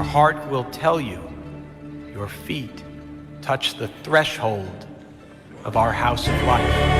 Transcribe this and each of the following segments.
your heart will tell you, your feet touch the threshold of our house of life.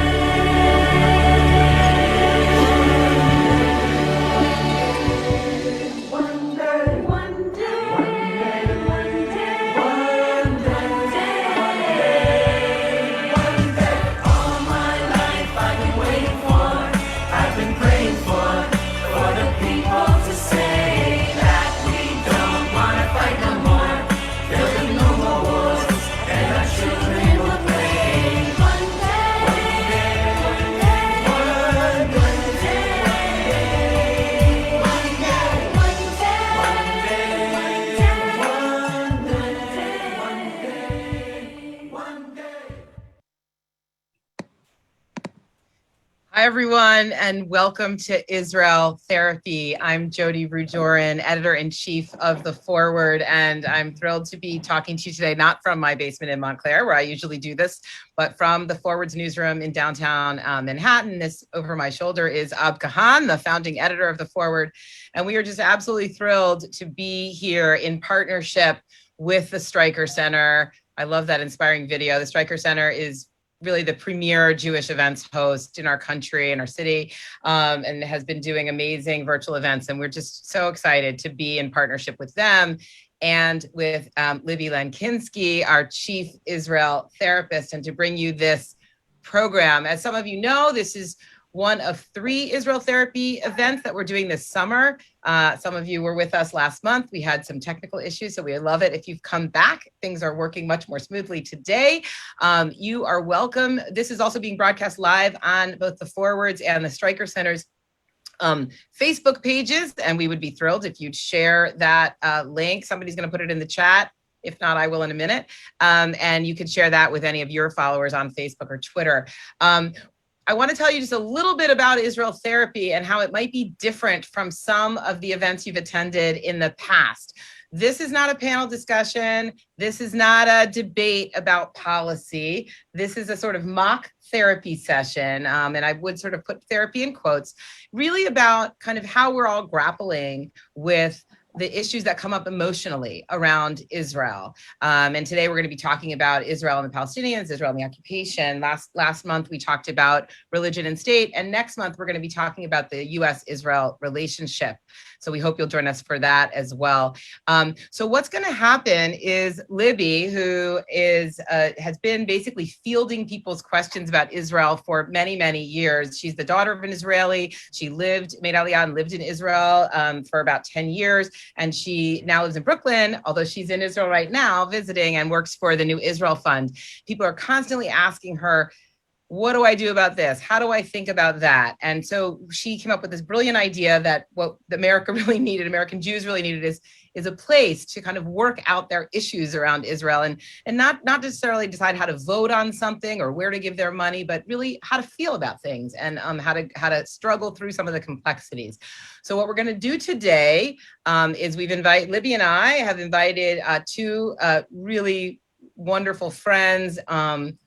Hi, everyone, and welcome to Israel Therapy. I'm Jodi Rudoren, editor-in-chief of The Forward, and I'm thrilled to be talking to you today, not from my basement in Montclair, where I usually do this, but from The Forward's newsroom in downtown Manhattan. This over my shoulder is Ab Kahan, the founding editor of The Forward, and we are just absolutely thrilled to be here in partnership with the Streicker Center. I love that inspiring video. The Streicker Center is really the premier Jewish events host in our country, in our city, and has been doing amazing virtual events. And we're just so excited to be in partnership with them and with Libby Lenkinski, our chief Israel therapist, and to bring you this program. As some of you know, this is one of 3 Israel therapy events that we're doing this summer. Some of you were with us last month. We had some technical issues, so we love it if you've come back. Things are working much more smoothly today. You are welcome. This is also being broadcast live on both the Forwards and the Streicker Center's Facebook pages, and we would be thrilled if you'd share that link. Somebody's going to put it in the chat. If not, I will in a minute. And you could share that with any of your followers on Facebook or Twitter. I want to tell you just a little bit about Israel Therapy and how it might be different from some of the events you've attended in the past. This is not a panel discussion. This is not a debate about policy. This is a sort of mock therapy session, and I would sort of put therapy in quotes, really about kind of how we're all grappling with the issues that come up emotionally around Israel. And today we're going to be talking about Israel and the Palestinians, Israel and the occupation. Last month we talked about religion and state, and next month we're going to be talking about the U.S.-Israel relationship. So we hope you'll join us for that as well. So what's going to happen is Libby, who has been basically fielding people's questions about Israel for many, many years. She's the daughter of an Israeli. She made Aliyah and lived in Israel for about 10 years. And she now lives in Brooklyn, although she's in Israel right now visiting and works for the New Israel Fund. People are constantly asking her, what do I do about this? How do I think about that? And so she came up with this brilliant idea that what America really needed, American Jews really needed, is a place to kind of work out their issues around Israel and not necessarily decide how to vote on something or where to give their money, but really how to feel about things and how to struggle through some of the complexities. So what we're going to do today is Libby and I have invited 2 really wonderful friends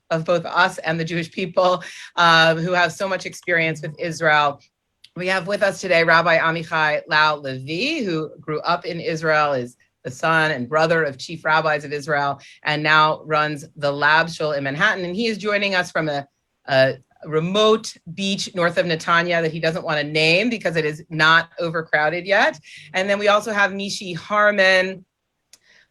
of both us and the Jewish people who have so much experience with Israel. We have with us today Rabbi Amichai Lau-Lavie, who grew up in Israel, is the son and brother of chief rabbis of Israel, and now runs the Lab Shul in Manhattan. And he is joining us from a remote beach north of Netanya that he doesn't want to name because it is not overcrowded yet. And then we also have Mishy Harman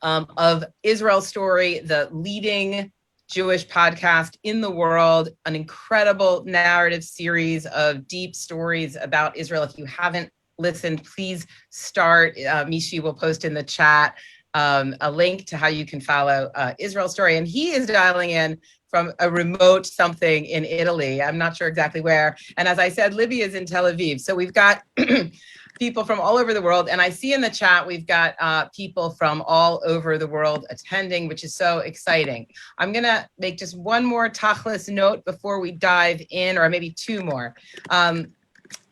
of Israel Story, the leading Jewish podcast in the world, an incredible narrative series of deep stories about Israel. If you haven't listened, please start. Mishy will post in the chat a link to how you can follow Israel Story. And he is dialing in from a remote something in Italy. I'm not sure exactly where. And as I said, Libby is in Tel Aviv. So we've got people from all over the world. And I see in the chat, we've got people from all over the world attending, which is so exciting. I'm gonna make just one more tachlis note before we dive in, or maybe 2 more. As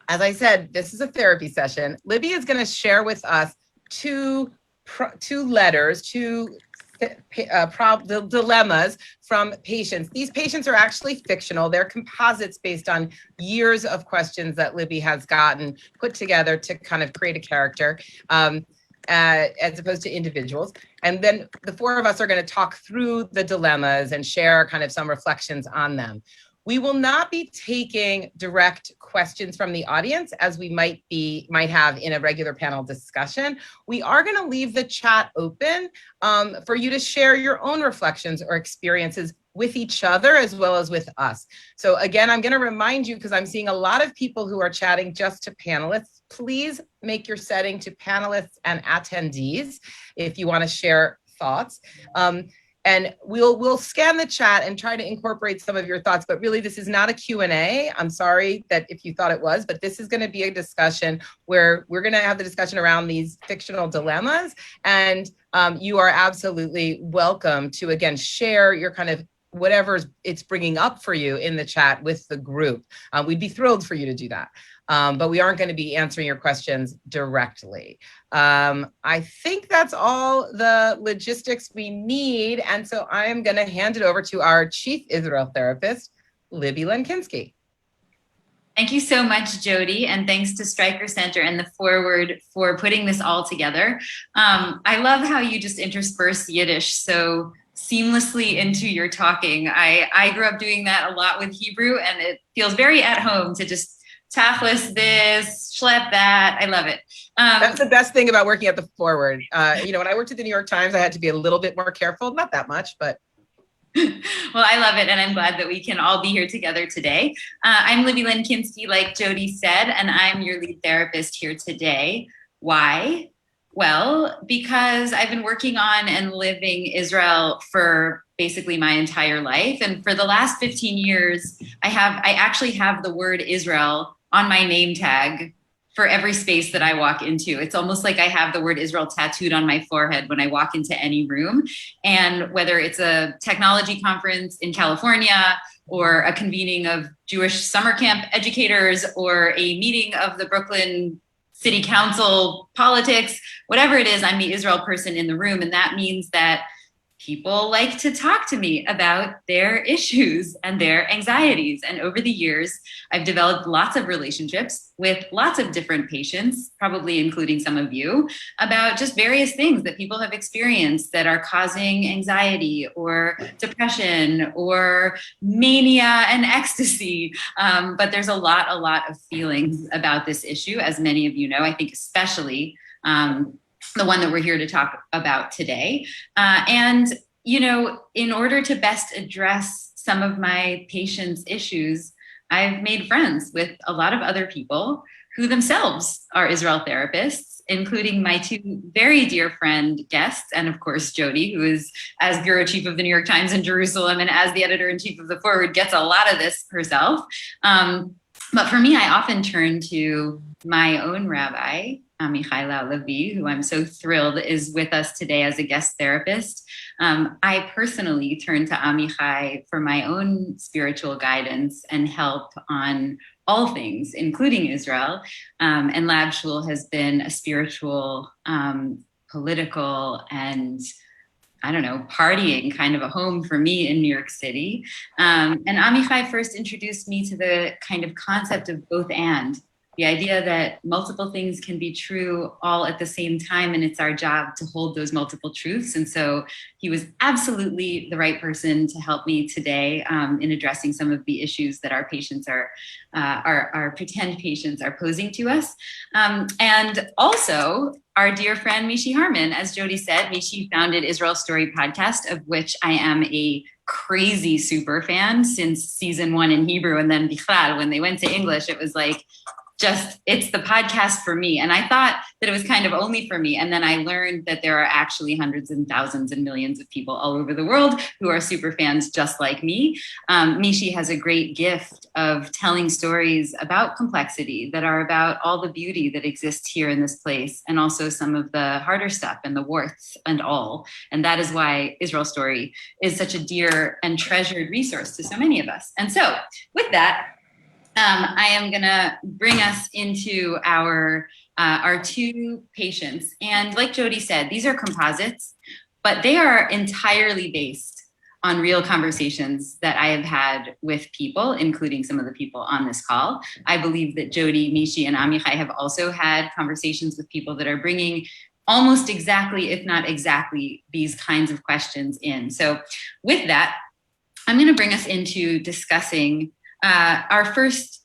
I said, this is a therapy session. Libby is gonna share with us two dilemmas from patients. These patients are actually fictional. They're composites based on years of questions that Libby has gotten put together to kind of create a character. as opposed to individuals. And then the four of us are going to talk through the dilemmas and share kind of some reflections on them. We will not be taking direct questions from the audience as we might have in a regular panel discussion. We are going to leave the chat open for you to share your own reflections or experiences with each other as well as with us. So again, I'm going to remind you, because I'm seeing a lot of people who are chatting just to panelists, please make your setting to panelists and attendees if you want to share thoughts. And we'll scan the chat and try to incorporate some of your thoughts, but really this is not a Q&A. I'm sorry that if you thought it was, but this is going to be a discussion where we're going to have the discussion around these fictional dilemmas. And you are absolutely welcome to, again, share your kind of whatever it's bringing up for you in the chat with the group. We'd be thrilled for you to do that. But we aren't going to be answering your questions directly. I think that's all the logistics we need. And so I am going to hand it over to our chief Israel therapist, Libby Lenkinski. Thank you so much, Jodi, and thanks to Streicker Center and the Forward for putting this all together. I love how you just intersperse Yiddish so seamlessly into your talking. I grew up doing that a lot with Hebrew, and it feels very at home to just tachlis this, schlep that. I love it. That's the best thing about working at the Forward. When I worked at the New York Times, I had to be a little bit more careful, not that much, but. Well, I love it, and I'm glad that we can all be here together today. I'm Libby Lenkinski, like Jodi said, and I'm your lead therapist here today. Why? Well, because I've been working on and living Israel for basically my entire life. And for the last 15 years, I actually have the word Israel on my name tag for every space that I walk into. It's almost like I have the word Israel tattooed on my forehead when I walk into any room. And whether it's a technology conference in California, or a convening of Jewish summer camp educators, or a meeting of the Brooklyn City Council politics, whatever it is, I'm the Israel person in the room. And that means that people like to talk to me about their issues and their anxieties. And over the years, I've developed lots of relationships with lots of different patients, probably including some of you, about just various things that people have experienced that are causing anxiety or depression or mania and ecstasy. But there's a lot of feelings about this issue, as many of you know, I think especially the one that we're here to talk about today. And, in order to best address some of my patients' issues, I've made friends with a lot of other people who themselves are Israel therapists, including my two very dear friend guests, and of course, Jodi, who is as bureau chief of the New York Times in Jerusalem and as the editor-in-chief of The Forward, gets a lot of this herself. But for me, I often turn to my own rabbi, Amichai Lau-Lavie, who I'm so thrilled is with us today as a guest therapist. I personally turn to Amichai for my own spiritual guidance and help on all things, including Israel. And Lab Shul has been a spiritual, political, and partying kind of a home for me in New York City. And Amichai first introduced me to the kind of concept of both and. The idea that multiple things can be true all at the same time, and it's our job to hold those multiple truths. And so he was absolutely the right person to help me today in addressing some of the issues that our patients our pretend patients are posing to us. And also our dear friend Mishy Harman, as Jodi said, Mishy founded Israel Story podcast, of which I am a crazy super fan since season 1 in Hebrew, and then Bichlal, when they went to English, it was like, it's the podcast for me. And I thought that it was kind of only for me. And then I learned that there are actually hundreds and thousands and millions of people all over the world who are super fans just like me. Mishy has a great gift of telling stories about complexity that are about all the beauty that exists here in this place, and also some of the harder stuff and the warts and all. And that is why Israel Story is such a dear and treasured resource to so many of us. And so with that, I am going to bring us into our two patients. And like Jodi said, these are composites, but they are entirely based on real conversations that I have had with people, including some of the people on this call. I believe that Jodi, Mishy, and Amichai have also had conversations with people that are bringing almost exactly, if not exactly, these kinds of questions in. So with that, I'm going to bring us into discussing our first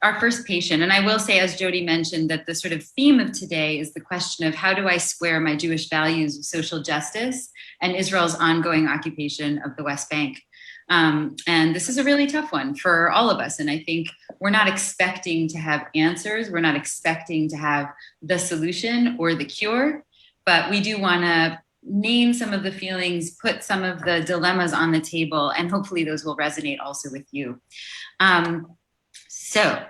patient. And I will say, as Jodi mentioned, that the sort of theme of today is the question of how do I square my Jewish values of social justice and Israel's ongoing occupation of the West Bank. And this is a really tough one for all of us. And I think we're not expecting to have answers. We're not expecting to have the solution or the cure, but we do want to name some of the feelings, put some of the dilemmas on the table, and hopefully those will resonate also with you. So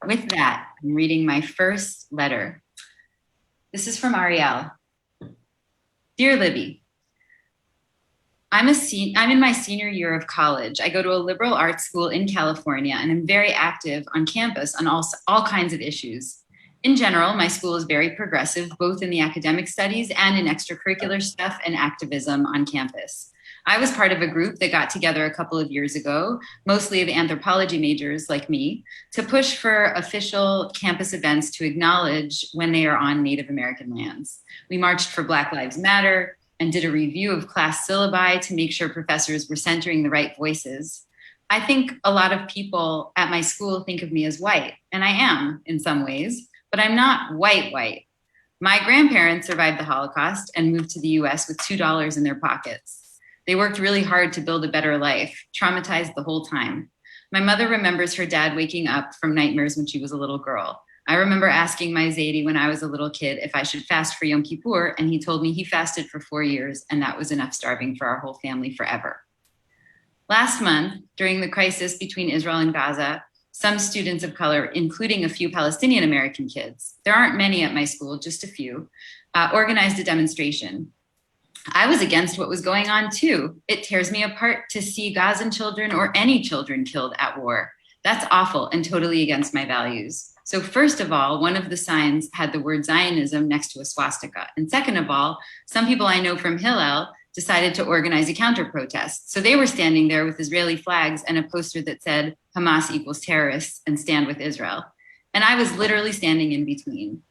with that, I'm reading my first letter. This is from Ariel. Dear Libby, I'm in my senior year of college. I go to a liberal arts school in California, and I'm very active on campus on all kinds of issues. In general, my school is very progressive, both in the academic studies and in extracurricular stuff and activism on campus. I was part of a group that got together a couple of years ago, mostly of anthropology majors like me, to push for official campus events to acknowledge when they are on Native American lands. We marched for Black Lives Matter and did a review of class syllabi to make sure professors were centering the right voices. I think a lot of people at my school think of me as white, and I am in some ways, but I'm not white. My grandparents survived the Holocaust and moved to the US with $2 in their pockets. They worked really hard to build a better life, traumatized the whole time. My mother remembers her dad waking up from nightmares when she was a little girl. I remember asking my Zaidi when I was a little kid if I should fast for Yom Kippur, and he told me he fasted for 4 years, and that was enough starving for our whole family forever. Last month, during the crisis between Israel and Gaza, some students of color, including a few Palestinian American kids, there aren't many at my school, just a few, organized a demonstration. I was against what was going on too. It tears me apart to see Gazan children or any children killed at war. That's awful and totally against my values. So first of all, one of the signs had the word Zionism next to a swastika. And second of all, some people I know from Hillel decided to organize a counter-protest. So they were standing there with Israeli flags and a poster that said Hamas equals terrorists and stand with Israel. And I was literally standing in between.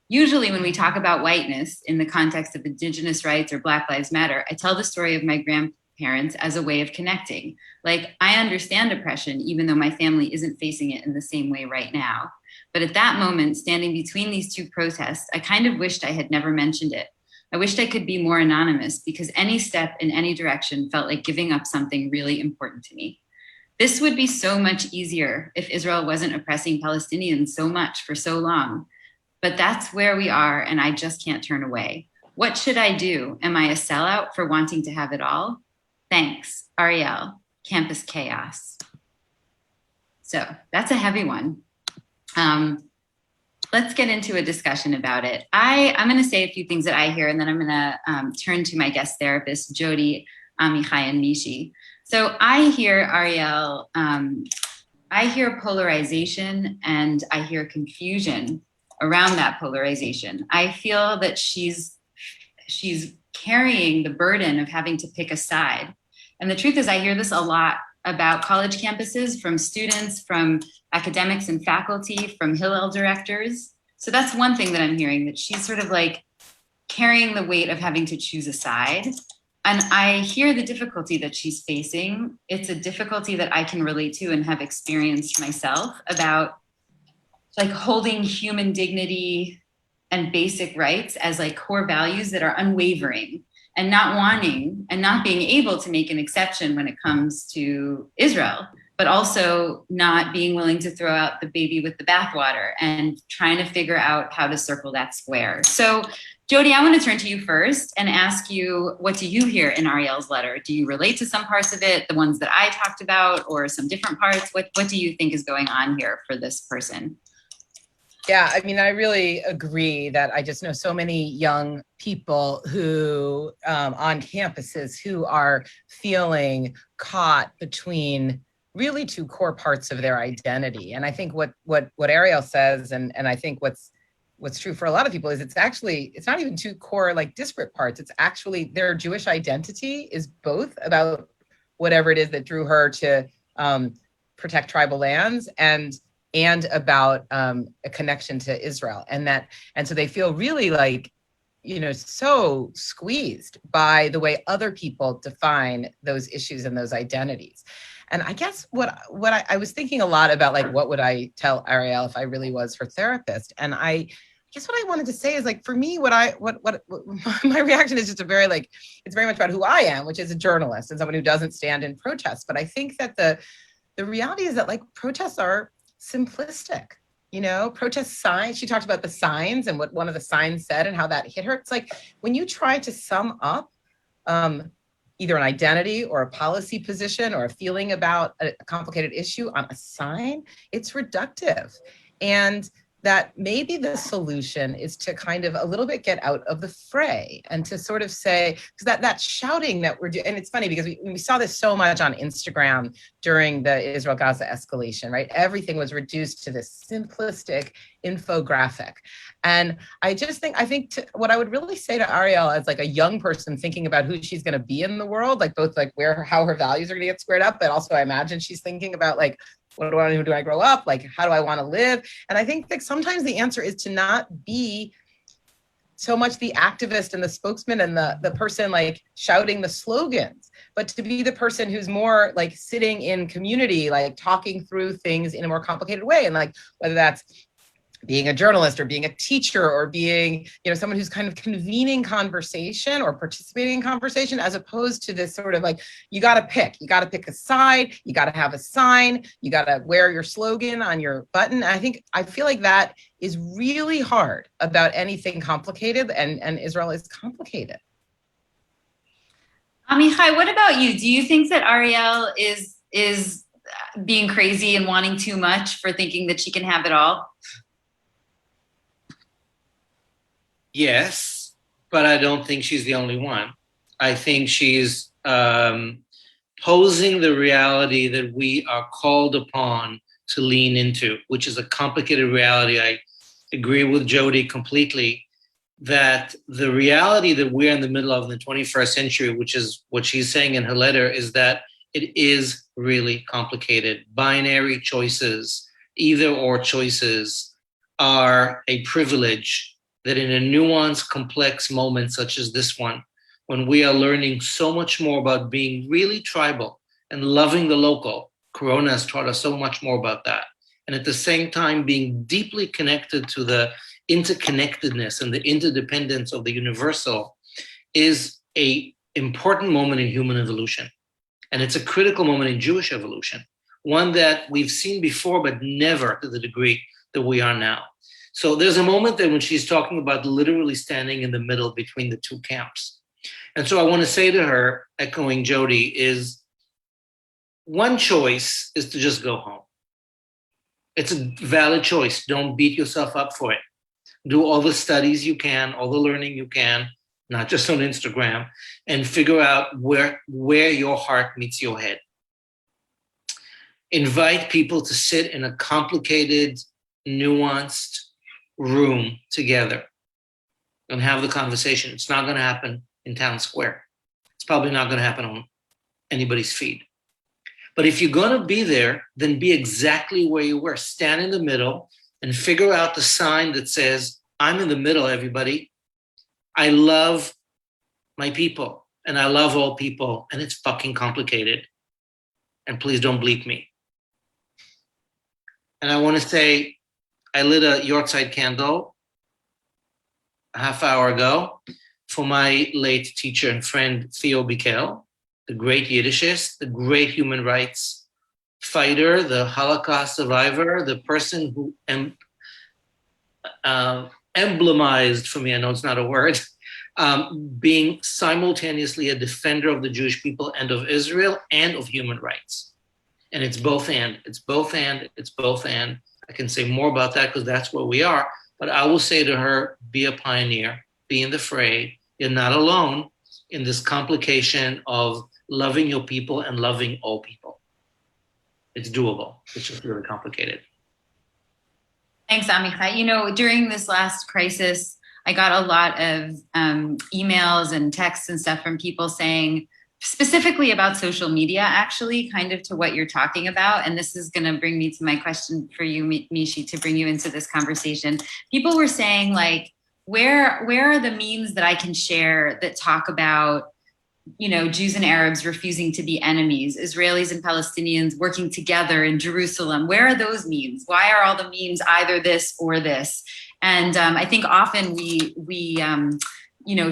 Usually when we talk about whiteness in the context of Indigenous rights or Black Lives Matter, I tell the story of my grandparents as a way of connecting. Like, I understand oppression, even though my family isn't facing it in the same way right now. But at that moment, standing between these two protests, I kind of wished I had never mentioned it. I wished I could be more anonymous because any step in any direction felt like giving up something really important to me. This would be so much easier if Israel wasn't oppressing Palestinians so much for so long. But that's where we are, and I just can't turn away. What should I do? Am I a sellout for wanting to have it all? Thanks, Ariel, Campus Chaos. So that's a heavy one. Let's get into a discussion about it. I'm going to say a few things that I hear, and then I'm going to turn to my guest therapists, Jodi, Amichai, and Mishy. So I hear, Ariel, I hear polarization and I hear confusion around that polarization. I feel that she's carrying the burden of having to pick a side. And the truth is, I hear this a lot about college campuses from students, from academics and faculty, from Hillel directors. So that's one thing that I'm hearing, that she's sort of like carrying the weight of having to choose a side. And I hear the difficulty that she's facing. It's a difficulty that I can relate to and have experienced myself, about like holding human dignity and basic rights as like core values that are unwavering, and not wanting and not being able to make an exception when it comes to Israel, but also not being willing to throw out the baby with the bathwater and trying to figure out how to circle that square. So Jodi, I want to turn to you first and ask you, what do you hear in Ariel's letter? Do you relate to some parts of it, the ones that I talked about, or some different parts? What do you think is going on here for this person? Yeah, I mean, I really agree that I just know so many young people who on campuses who are feeling caught between really two core parts of their identity. And I think what Ariel says, and I think what's true for a lot of people, is it's not even two core like disparate parts. It's actually their Jewish identity is both about whatever it is that drew her to protect tribal lands and about a connection to Israel, and so they feel really like so squeezed by the way other people define those issues and those identities. And I guess what I was thinking a lot about, like, what would I tell Ariel if I really was her therapist? And I guess what I wanted to say is, like, for me, what my reaction is just it's very much about who I am, which is a journalist and someone who doesn't stand in protests. But I think that the reality is that, like, protests are simplistic. Protest signs. She talked about the signs and what one of the signs said and how that hit her. It's like when you try to sum up either an identity or a policy position or a feeling about a complicated issue on a sign, it's reductive. And that maybe the solution is to kind of a little bit get out of the fray and to sort of say, because that shouting that we're doing, and it's funny because we saw this so much on Instagram during the Israel-Gaza escalation, right? Everything was reduced to this simplistic infographic. And I think what I would really say to Ariel as, like, a young person thinking about who she's going to be in the world, like both like how her values are going to get squared up, but also I imagine she's thinking about, like, what do I grow up? Like, how do I want to live? And I think that sometimes the answer is to not be so much the activist and the spokesman and the person, like, shouting the slogans, but to be the person who's more like sitting in community, like talking through things in a more complicated way. And, like, whether that's being a journalist or being a teacher or being, someone who's kind of convening conversation or participating in conversation, as opposed to this sort of like, you got to pick a side, you got to have a sign, you got to wear your slogan on your button. I feel like that is really hard about anything complicated, and Israel is complicated. Amichai, what about you? Do you think that Ariel is being crazy and wanting too much for thinking that she can have it all? Yes, but I don't think she's the only one. I think she's posing the reality that we are called upon to lean into, which is a complicated reality. I agree with Jodi completely that the reality that we're in the middle of in the 21st century, which is what she's saying in her letter, is that it is really complicated. Binary choices, either or choices, are a privilege that in a nuanced, complex moment such as this one, when we are learning so much more about being really tribal and loving the local, Corona has taught us so much more about that. And at the same time, being deeply connected to the interconnectedness and the interdependence of the universal is an important moment in human evolution. And it's a critical moment in Jewish evolution, one that we've seen before, but never to the degree that we are now. So there's a moment there when she's talking about literally standing in the middle between the two camps. And so I want to say to her, echoing Jodi, is one choice is to just go home. It's a valid choice. Don't beat yourself up for it. Do all the studies you can, all the learning you can, not just on Instagram, and figure out where your heart meets your head. Invite people to sit in a complicated, nuanced room together and have the conversation. It's not going to happen in town square. It's probably not going to happen on anybody's feed. But if you're going to be there, then be exactly where you were. Stand in the middle and figure out the sign that says, I'm in the middle, everybody. I love my people and I love all people, and it's fucking complicated. And please don't bleep me. And I want to say, I lit a Yorkshire candle a half hour ago for my late teacher and friend, Theo Bikel, the great Yiddishist, the great human rights fighter, the Holocaust survivor, the person who emblemized for me, I know it's not a word, being simultaneously a defender of the Jewish people and of Israel and of human rights. And it's both and, it's both and, it's both and. I can say more about that because that's where we are. But I will say to her, be a pioneer, be in the fray. You're not alone in this complication of loving your people and loving all people. It's doable. It's just really complicated. Thanks, Amichai. During this last crisis, I got a lot of emails and texts and stuff from people saying, specifically about social media, actually, kind of to what you're talking about. And this is going to bring me to my question for you, Mishy, to bring you into this conversation. People were saying, like, where are the memes that I can share that talk about, Jews and Arabs refusing to be enemies, Israelis and Palestinians working together in Jerusalem? Where are those memes? Why are all the memes either this or this? And I think often we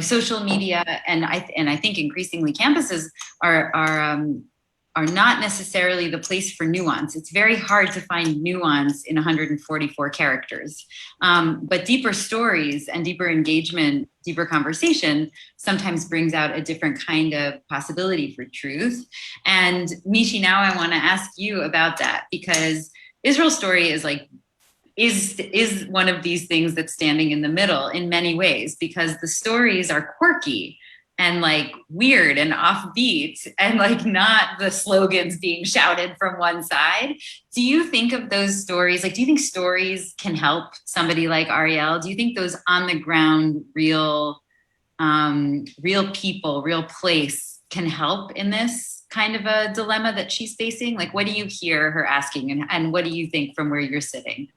social media and I think increasingly campuses are not necessarily the place for nuance. It's very hard to find nuance in 144 characters. But deeper stories and deeper engagement, deeper conversation sometimes brings out a different kind of possibility for truth. And Mishy, now I want to ask you about that, because Israel's story is one of these things that's standing in the middle in many ways, because the stories are quirky and weird and offbeat and not the slogans being shouted from one side. Do you think of those stories? Do you think stories can help somebody like Ariel? Do you think those on the ground, real people, real place can help in this kind of a dilemma that she's facing? What do you hear her asking, and what do you think from where you're sitting?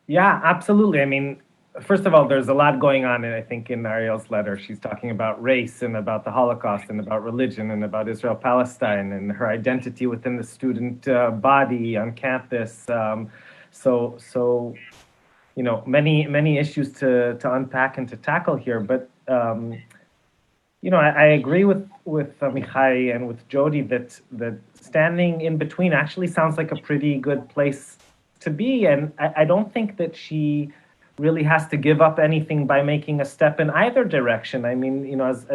Yeah, absolutely. I mean, first of all, there's a lot going on, I think, in Ariel's letter. She's talking about race and about the Holocaust and about religion and about Israel-Palestine and her identity within the student body on campus. So many issues to unpack and to tackle here. But I agree with Amichai and with Jodi that standing in between actually sounds like a pretty good place to be. And I don't think that she really has to give up anything by making a step in either direction. I mean, as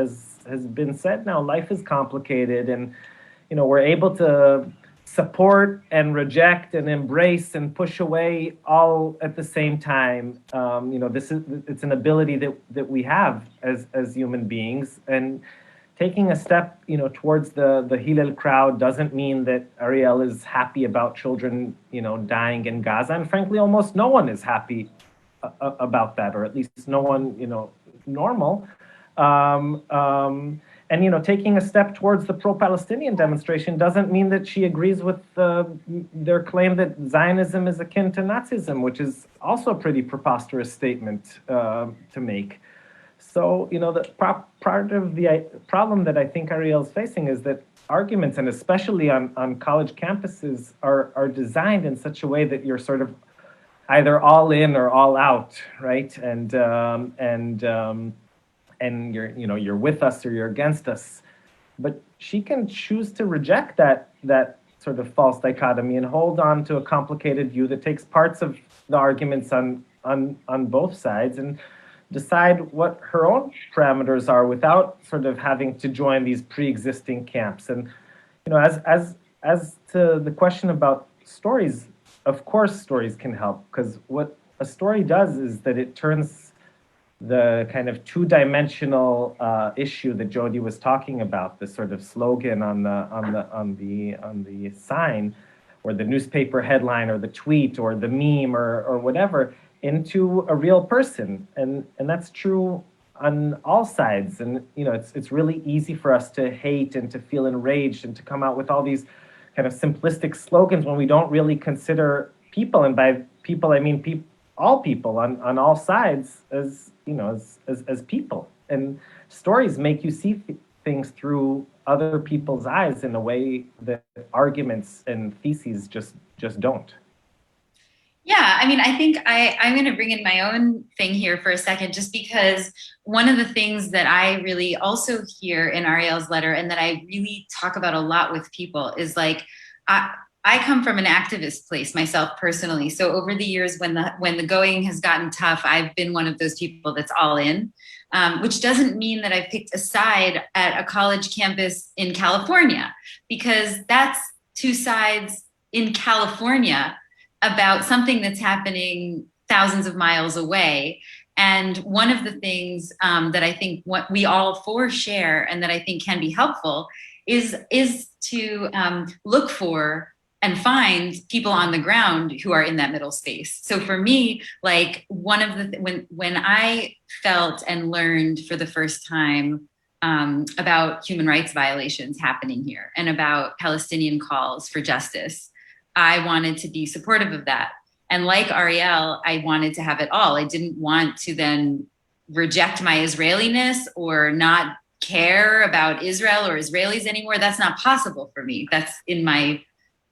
has been said now, life is complicated, and we're able to support and reject and embrace and push away all at the same time. It's an ability that we have as human beings, and taking a step towards the Hillel crowd doesn't mean that Ariel is happy about children dying in Gaza, and frankly almost no one is happy about that, or at least no one normal. And taking a step towards the pro-Palestinian demonstration doesn't mean that she agrees with their claim that Zionism is akin to Nazism, which is also a pretty preposterous statement to make. So, the part of the problem that I think Ariel's facing is that arguments, and especially on college campuses, are designed in such a way that you're sort of either all in or all out, right? And you're with us or you're against us. But she can choose to reject that sort of false dichotomy and hold on to a complicated view that takes parts of the arguments on both sides and decide what her own parameters are without sort of having to join these pre-existing camps. And as to the question about stories, of course stories can help, because what a story does is that it turns the kind of two-dimensional issue that Jodi was talking about, the sort of slogan on the sign, or the newspaper headline, or the tweet, or the meme, or whatever, into a real person, and that's true on all sides. And it's really easy for us to hate and to feel enraged and to come out with all these kind of simplistic slogans when we don't really consider people, and by people I mean all people on all sides as people. And stories make you see things through other people's eyes in a way that arguments and theses just don't. Yeah, I mean, I think I'm going to bring in my own thing here for a second, just because one of the things that I really also hear in Ariel's letter, and that I really talk about a lot with people, is I come from an activist place myself personally. So over the years, when the going has gotten tough, I've been one of those people that's all in, which doesn't mean that I've picked a side at a college campus in California, because that's two sides in California about something that's happening thousands of miles away. And one of the things that I think what we all four share, and that I think can be helpful, is to look for and find people on the ground who are in that middle space. So for me, one of the when I felt and learned for the first time about human rights violations happening here and about Palestinian calls for justice, I wanted to be supportive of that. And like Ariel, I wanted to have it all. I didn't want to then reject my Israeliness or not care about Israel or Israelis anymore. That's not possible for me. That's in my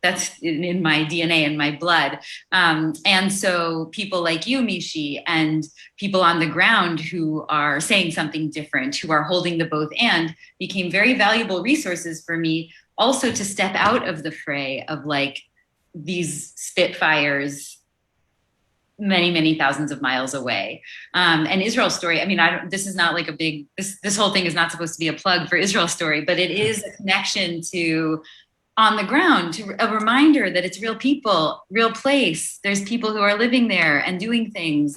DNA and my blood. And so people like you, Mishy, and people on the ground who are saying something different, who are holding the both and, became very valuable resources for me also to step out of the fray of like these Spitfires many, many thousands of miles away. And Israel's story, I mean, this is not like a big, this whole thing is not supposed to be a plug for Israel's story, but it is a connection to on the ground, to a reminder that it's real people, real place. There's people who are living there and doing things.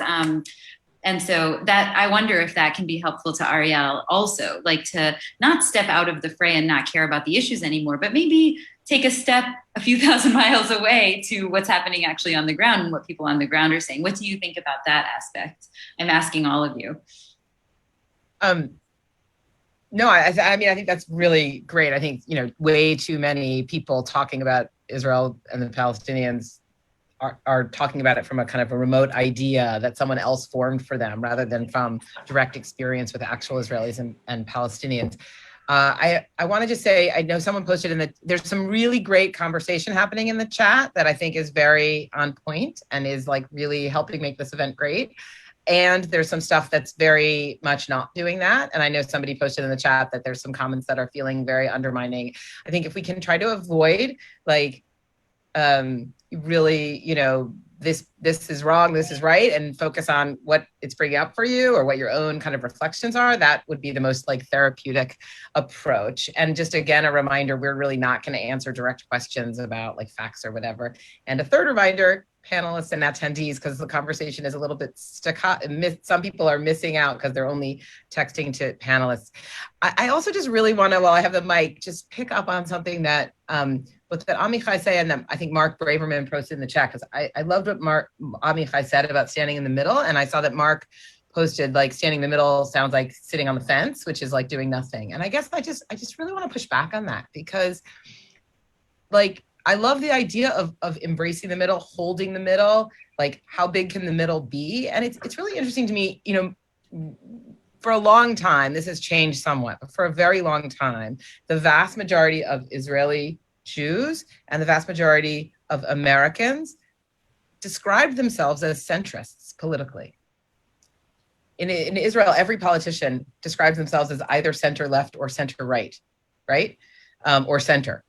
And so that, I wonder if that can be helpful to Ariel also, like to not step out of the fray and not care about the issues anymore, but maybe take a step a few thousand miles away to what's happening actually on the ground and what people on the ground are saying. What do you think about that aspect? I'm asking all of you. No, I mean, I think that's really great. I think, way too many people talking about Israel and the Palestinians are talking about it from a kind of a remote idea that someone else formed for them rather than from direct experience with actual Israelis and Palestinians. I want to just say, I know someone posted there's some really great conversation happening in the chat that I think is very on point and is like really helping make this event great. And there's some stuff that's very much not doing that. And I know somebody posted in the chat that there's some comments that are feeling very undermining. I think if we can try to avoid like, really, this is wrong, this is right, and focus on what it's bringing up for you or what your own kind of reflections are, that would be the most like therapeutic approach. And just again, a reminder, we're really not going to answer direct questions about like facts or whatever. And a third reminder, panelists and attendees, because the conversation is a little bit staccato. Some people are missing out because they're only texting to panelists. I also just really want to, while I have the mic, just pick up on something that what that Amichai say, and I think Mark Braverman posted in the chat, because I loved what Amichai said about standing in the middle, and I saw that Mark posted like standing in the middle sounds like sitting on the fence, which is like doing nothing. And I guess I just really want to push back on that, because like I love the idea of embracing the middle, holding the middle, like how big can the middle be? And it's really interesting to me, for a long time, this has changed somewhat, but for a very long time, the vast majority of Israeli Jews and the vast majority of Americans described themselves as centrists politically. In Israel, every politician describes themselves as either center left or center right, or center.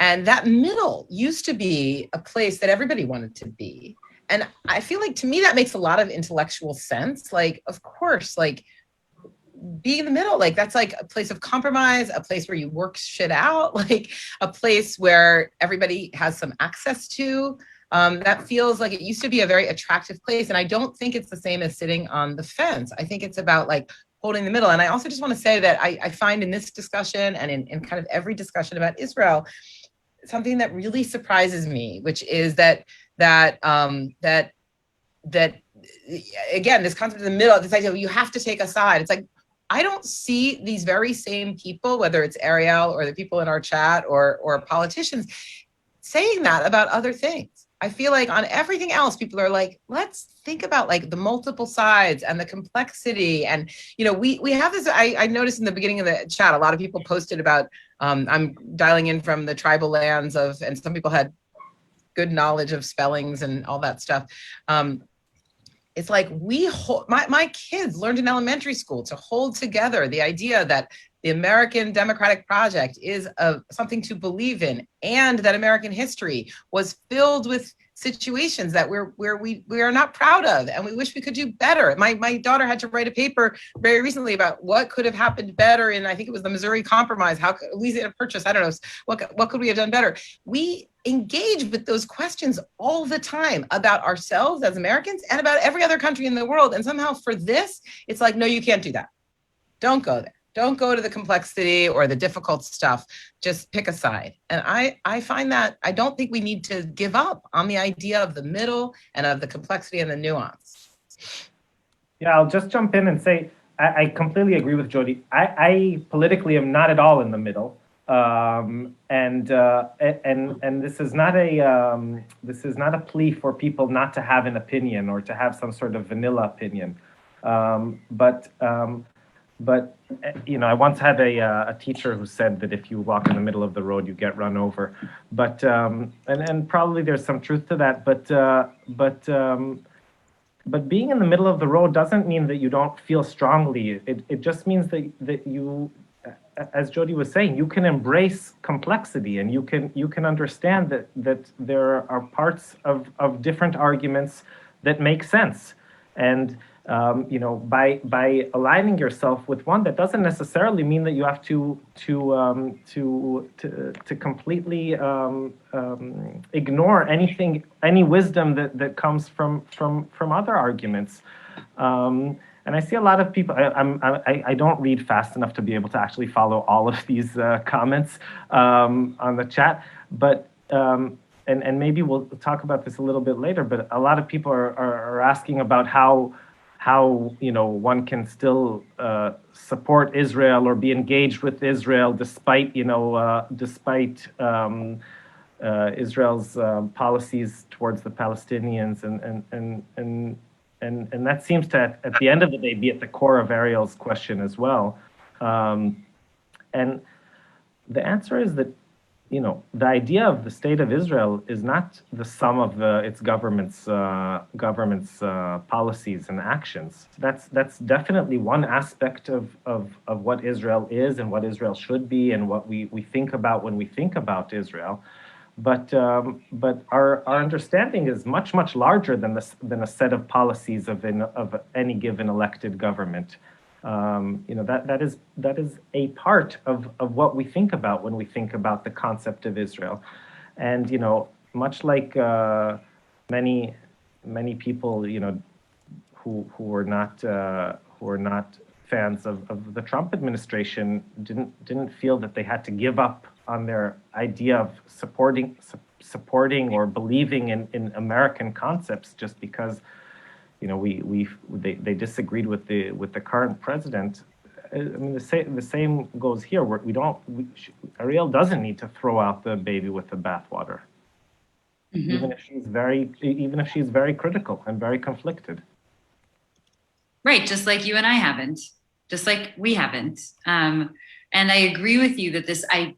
And that middle used to be a place that everybody wanted to be. And I feel like, to me, that makes a lot of intellectual sense. Like, of course, like being in the middle, like that's like a place of compromise, a place where you work shit out, like a place where everybody has some access to. That feels like it used to be a very attractive place. And I don't think it's the same as sitting on the fence. I think it's about like holding the middle. And I also just want to say that I find in this discussion and in kind of every discussion about Israel, something that really surprises me, which is that again, this concept of the middle, this idea of you have to take a side. It's like, I don't see these very same people, whether it's Ariel or the people in our chat or politicians, saying that about other things. I feel like on everything else, people are like, let's think about like the multiple sides and the complexity. And, we have this, I noticed in the beginning of the chat, a lot of people posted about, I'm dialing in from the tribal lands and some people had good knowledge of spellings and all that stuff. It's like my kids learned in elementary school to hold together the idea that the American democratic project is something to believe in, and that American history was filled with situations that we are not proud of, and we wish we could do better. My daughter had to write a paper very recently about what could have happened better in, I think it was the Missouri Compromise, how could Louisiana Purchase, I don't know, what could we have done better? We engage with those questions all the time about ourselves as Americans and about every other country in the world. And somehow for this, it's like, no, you can't do that. Don't go there. Don't go to the complexity or the difficult stuff. Just pick a side. And I find that I don't think we need to give up on the idea of the middle and of the complexity and the nuance. Yeah, I'll just jump in and say, I completely agree with Jodi. I politically am not at all in the middle. And this is not a plea for people not to have an opinion or to have some sort of vanilla opinion. But I once had a teacher who said that if you walk in the middle of the road, you get run over. But and probably there's some truth to that. But being in the middle of the road doesn't mean that you don't feel strongly. It just means that you, as Jodi was saying, you can embrace complexity, and you can understand that there are parts of different arguments that make sense. And by aligning yourself with one, that doesn't necessarily mean that you have to completely ignore any wisdom that comes from other arguments. And I see a lot of people. I don't read fast enough to be able to actually follow all of these comments on the chat, but. And maybe we'll talk about this a little bit later, but a lot of people are asking about how one can still support Israel or be engaged with Israel despite Israel's policies towards the Palestinians, and that seems to at the end of the day be at the core of Ariel's question as well. And the answer is that the idea of the state of Israel is not the sum of its government's policies and actions. That's definitely one aspect of what Israel is and what Israel should be and what we think about when we think about Israel. But our understanding is much larger than a set of policies of any given elected government. That is a part of what we think about when we think about the concept of Israel. And much like many people who are not fans of the Trump administration didn't feel that they had to give up on their idea of supporting or believing in American concepts just because they disagreed with the current president. I mean, the same goes here. Ariel doesn't need to throw out the baby with the bathwater, even if she's very critical and very conflicted. Right, just like you and I haven't, just like we haven't. And I agree with you that I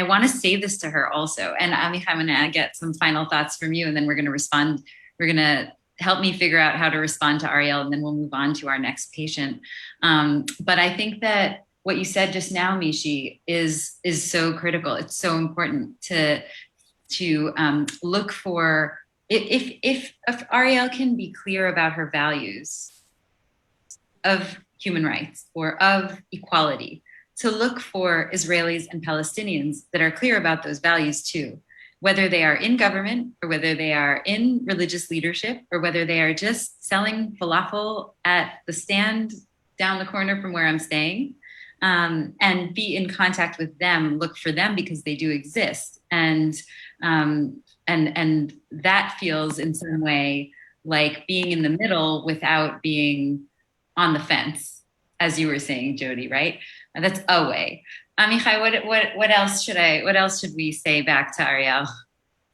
want to say this to her also. And Amichai, I'm going to get some final thoughts from you, and then we're going to respond. We're going to help me figure out how to respond to Ariel, and then we'll move on to our next patient. But I think that what you said just now, Mishy, is so critical. It's so important to look for, if Ariel can be clear about her values of human rights or of equality, to look for Israelis and Palestinians that are clear about those values too, whether they are in government or whether they are in religious leadership or whether they are just selling falafel at the stand down the corner from where I'm staying, and be in contact with them, look for them because they do exist. And that feels in some way like being in the middle without being on the fence, as you were saying, Jodi, right? That's a way. Amichai, what else should we say back to Ariel?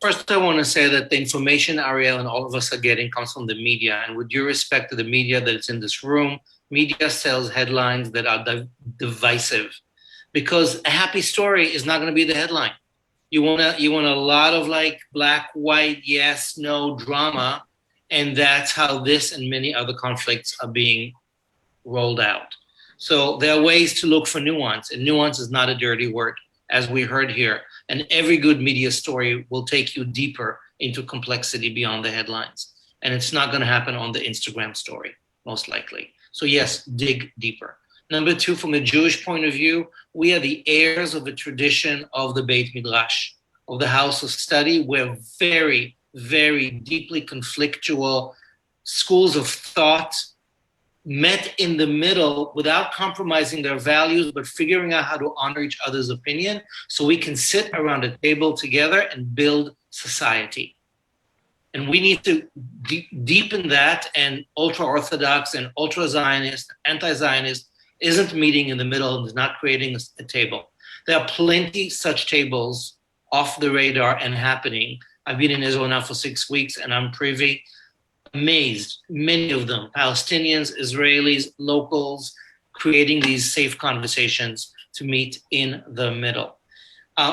First, I want to say that the information Ariel and all of us are getting comes from the media. And with due respect to the media that's in this room, media sells headlines that are divisive, because a happy story is not going to be the headline. You want a lot of like black, white, yes, no drama. And that's how this and many other conflicts are being rolled out. So there are ways to look for nuance, and nuance is not a dirty word, as we heard here. And every good media story will take you deeper into complexity beyond the headlines. And it's not going to happen on the Instagram story, most likely. So yes, dig deeper. Number two, from a Jewish point of view, we are the heirs of a tradition of the Beit Midrash, of the house of study, where very, very deeply conflictual schools of thought met in the middle without compromising their values, but figuring out how to honor each other's opinion so we can sit around a table together and build society. And we need to deepen that, and ultra-Orthodox and ultra-Zionist, anti-Zionist isn't meeting in the middle and is not creating a table. There are plenty such tables off the radar and happening. I've been in Israel now for 6 weeks, and I'm privy amazed, many of them, Palestinians, Israelis, locals, creating these safe conversations to meet in the middle.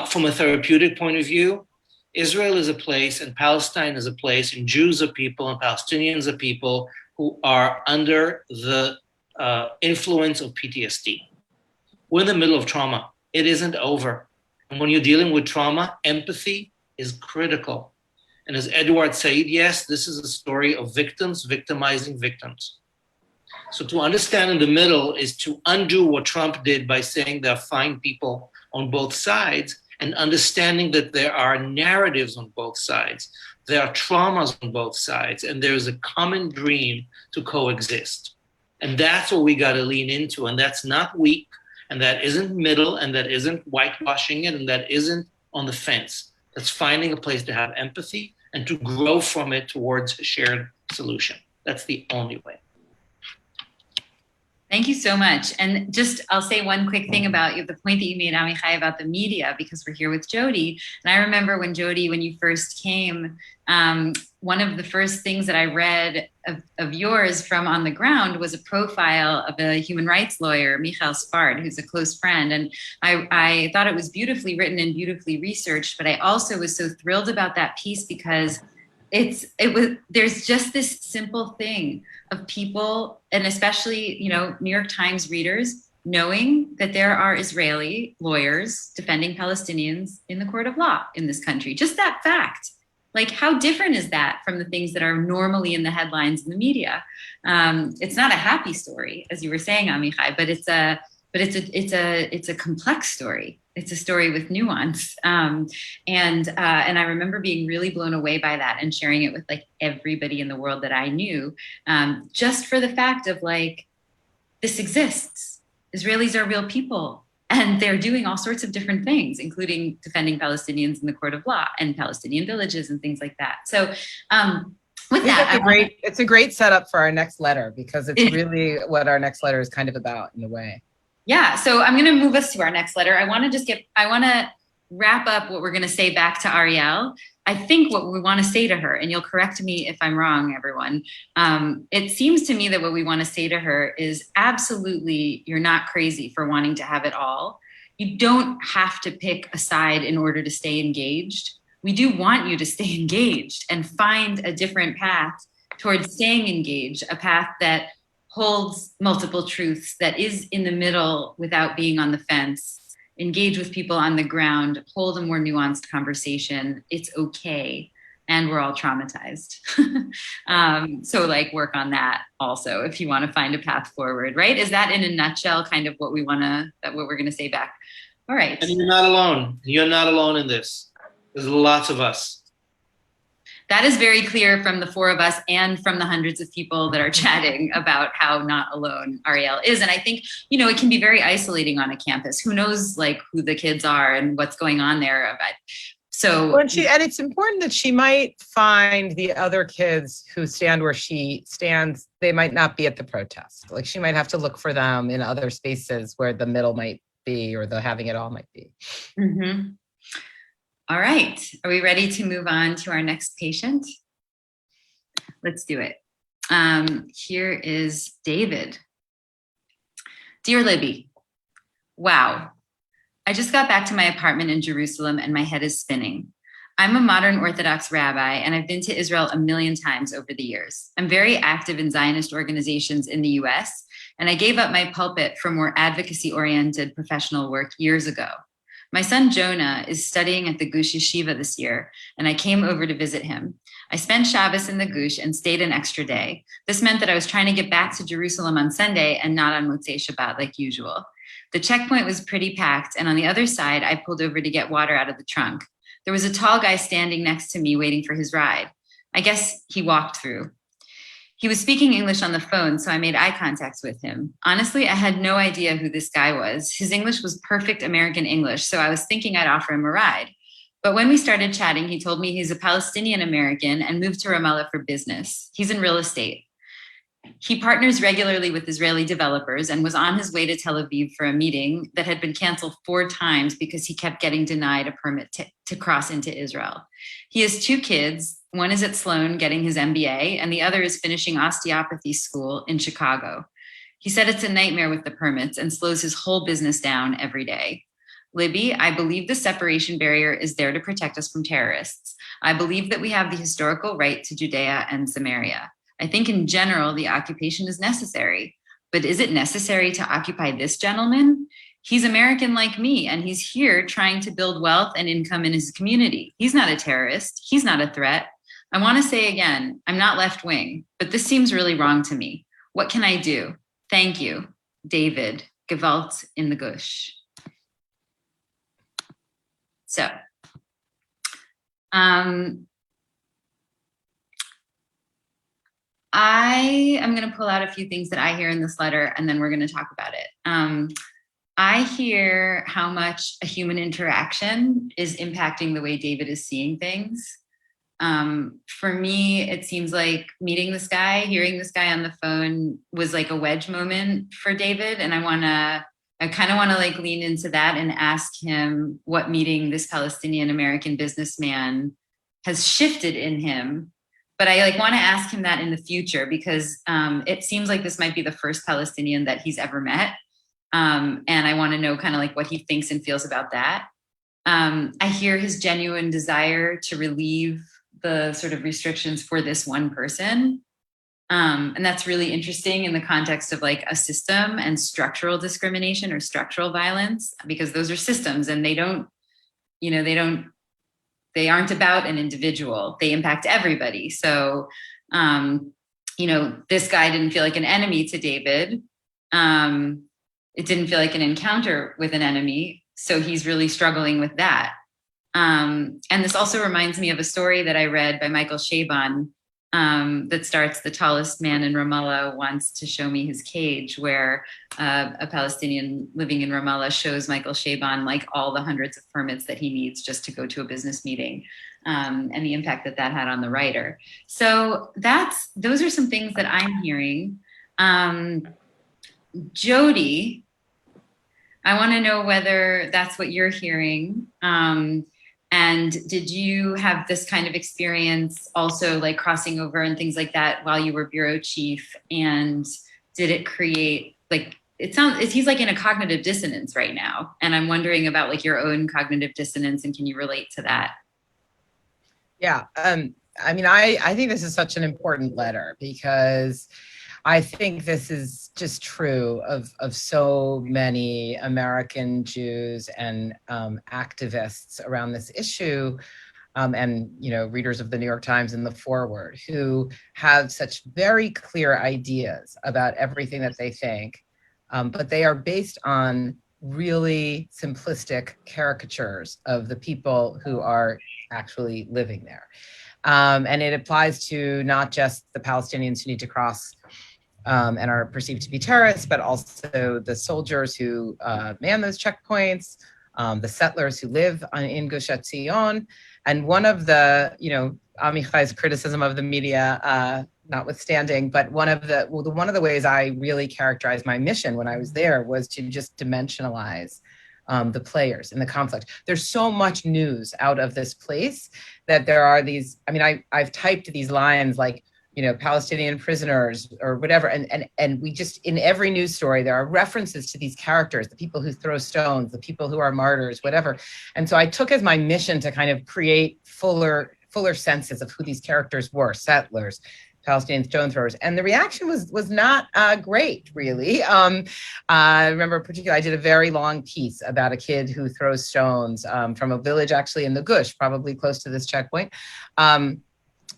From a therapeutic point of view, Israel is a place and Palestine is a place, and Jews are people and Palestinians are people who are under the influence of PTSD. We're in the middle of trauma. It isn't over. And when you're dealing with trauma, empathy is critical. And as Edward said, yes, this is a story of victims victimizing victims. So to understand in the middle is to undo what Trump did by saying there are fine people on both sides, and understanding that there are narratives on both sides. There are traumas on both sides, and there's a common dream to coexist. And that's what we got to lean into. And that's not weak, and that isn't middle, and that isn't whitewashing it, and that isn't on the fence. That's finding a place to have empathy and to grow from it towards a shared solution. That's the only way. Thank you so much. And just, I'll say one quick thing about the point that you made, Amichai, about the media, because we're here with Jodi. And I remember when Jodi, when you first came, one of the first things that I read of yours from on the ground was a profile of a human rights lawyer, Michal Spard, who's a close friend. And I thought it was beautifully written and beautifully researched, but I also was so thrilled about that piece because there's just this simple thing of people, and especially, New York Times readers, knowing that there are Israeli lawyers defending Palestinians in the court of law in this country. Just that fact. Like, how different is that from the things that are normally in the headlines in the media? It's not a happy story, as you were saying, Amichai, but it's a complex story. It's a story with nuance. And I remember being really blown away by that and sharing it with like everybody in the world that I knew, just for the fact of like, this exists. Israelis are real people, and they're doing all sorts of different things, including defending Palestinians in the court of law and Palestinian villages and things like that. So with that, it's a great setup for our next letter, because it's really what our next letter is kind of about in a way. Yeah, so I'm going to move us to our next letter. I want to wrap up what we're going to say back to Ariel. I think what we want to say to her, and you'll correct me if I'm wrong, everyone. It seems to me that what we want to say to her is absolutely, you're not crazy for wanting to have it all. You don't have to pick a side in order to stay engaged. We do want you to stay engaged and find a different path towards staying engaged, a path that holds multiple truths, that is in the middle without being on the fence, engage with people on the ground, hold a more nuanced conversation. It's okay. And we're all traumatized. So like work on that also, if you want to find a path forward, right? Is that in a nutshell kind of what we're going to say back? All right. And you're not alone. You're not alone in this. There's lots of us. That is very clear from the four of us and from the hundreds of people that are chatting about how not alone Ariel is. And I think, it can be very isolating on a campus. Who knows like who the kids are and what's going on there. So, and it's important that she might find the other kids who stand where she stands. They might not be at the protest. Like, she might have to look for them in other spaces where the middle might be, or the having it all might be. Mm-hmm. All right. Are we ready to move on to our next patient? Let's do it. Here is David. Dear Libby, wow. I just got back to my apartment in Jerusalem and my head is spinning. I'm a modern Orthodox rabbi, and I've been to Israel a million times over the years. I'm very active in Zionist organizations in the US, and I gave up my pulpit for more advocacy-oriented professional work years ago. My son Jonah is studying at the Gush Yeshiva this year, and I came over to visit him. I spent Shabbos in the Gush and stayed an extra day. This meant that I was trying to get back to Jerusalem on Sunday and not on Motzei Shabbat like usual. The checkpoint was pretty packed, and on the other side, I pulled over to get water out of the trunk. There was a tall guy standing next to me waiting for his ride. I guess he walked through. He was speaking English on the phone, so I made eye contact with him. Honestly, I had no idea who this guy was. His English was perfect American English, so I was thinking I'd offer him a ride. But when we started chatting, he told me he's a Palestinian American and moved to Ramallah for business. He's in real estate. He partners regularly with Israeli developers and was on his way to Tel Aviv for a meeting that had been canceled 4 times because he kept getting denied a permit to cross into Israel. He has 2 kids. One is at Sloan getting his MBA, and the other is finishing osteopathy school in Chicago. He said it's a nightmare with the permits and slows his whole business down every day. Libby, I believe the separation barrier is there to protect us from terrorists. I believe that we have the historical right to Judea and Samaria. I think in general, the occupation is necessary. But is it necessary to occupy this gentleman? He's American like me, and he's here trying to build wealth and income in his community. He's not a terrorist. He's not a threat. I want to say again, I'm not left wing, but this seems really wrong to me. What can I do? Thank you, David. Gewalt in the Gush. So, I am going to pull out a few things that I hear in this letter, and then we're going to talk about it. I hear how much a human interaction is impacting the way David is seeing things. For me, it seems like meeting this guy, hearing this guy on the phone was like a wedge moment for David. And I kind of want to like lean into that and ask him what meeting this Palestinian American businessman has shifted in him. But I like want to ask him that in the future because it seems like this might be the first Palestinian that he's ever met. And I want to know kind of like what he thinks and feels about that. I hear his genuine desire to relieve the sort of restrictions for this one person. And that's really interesting in the context of like a system and structural discrimination or structural violence, because those are systems and they aren't about an individual. They impact everybody. So, this guy didn't feel like an enemy to David. It didn't feel like an encounter with an enemy. So he's really struggling with that. And this also reminds me of a story that I read by Michael Chabon that starts, "The tallest man in Ramallah wants to show me his cage," where a Palestinian living in Ramallah shows Michael Chabon like all the hundreds of permits that he needs just to go to a business meeting, and the impact that that had on the writer. So those are some things that I'm hearing. Jodi, I want to know whether that's what you're hearing. And did you have this kind of experience also like crossing over and things like that while you were bureau chief? And did it create he's like in a cognitive dissonance right now. And I'm wondering about like your own cognitive dissonance and can you relate to that? Yeah. I think this is such an important letter because I think this is just true of so many American Jews and activists around this issue, and readers of the New York Times and the Forward who have such very clear ideas about everything that they think, but they are based on really simplistic caricatures of the people who are actually living there. And it applies to not just the Palestinians who need to cross and are perceived to be terrorists, but also the soldiers who man those checkpoints, the settlers who live in Gush Etzion. And one of the, Amichai's criticism of the media notwithstanding, but one of the ways I really characterized my mission when I was there was to just dimensionalize the players in the conflict. There's so much news out of this place that there are these, I've typed these lines like, Palestinian prisoners or whatever. And we just, in every news story, there are references to these characters, the people who throw stones, the people who are martyrs, whatever. And so I took as my mission to kind of create fuller senses of who these characters were: settlers, Palestinian stone throwers. And the reaction was not great, really. I remember particularly, I did a very long piece about a kid who throws stones from a village actually in the Gush, probably close to this checkpoint.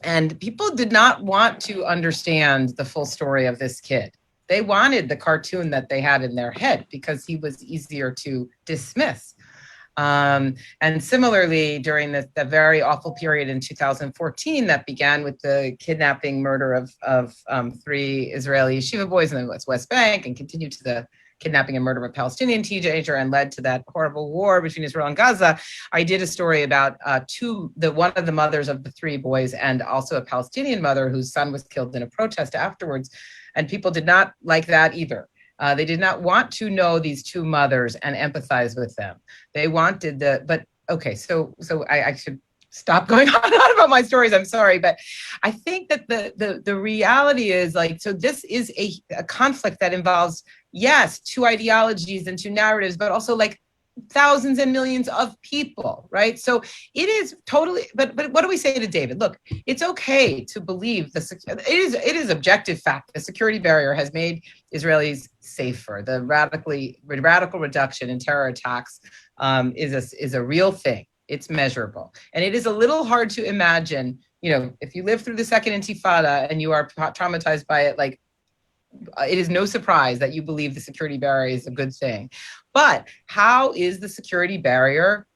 And people did not want to understand the full story of this kid. They wanted the cartoon that they had in their head because he was easier to dismiss. And similarly, during the very awful period in 2014 that began with the kidnapping, murder of 3 Israeli yeshiva boys in the West Bank and continued to the kidnapping and murder of a Palestinian teenager and led to that horrible war between Israel and Gaza, I did a story about one of the mothers of the 3 boys and also a Palestinian mother whose son was killed in a protest afterwards. And people did not like that either. They did not want to know these 2 mothers and empathize with them. They wanted so I should stop going on and on about my stories. I'm sorry, but I think that the reality is so this is a conflict that involves, yes, 2 ideologies and 2 narratives, but also thousands and millions of people, right? So it is totally, but what do we say to David? Look, it's okay to believe it is objective fact. The security barrier has made Israelis safer. The radical reduction in terror attacks is a real thing. It's measurable. And it is a little hard to imagine, if you live through the second Intifada and you are traumatized by it, it is no surprise that you believe the security barrier is a good thing. But how is the security barrier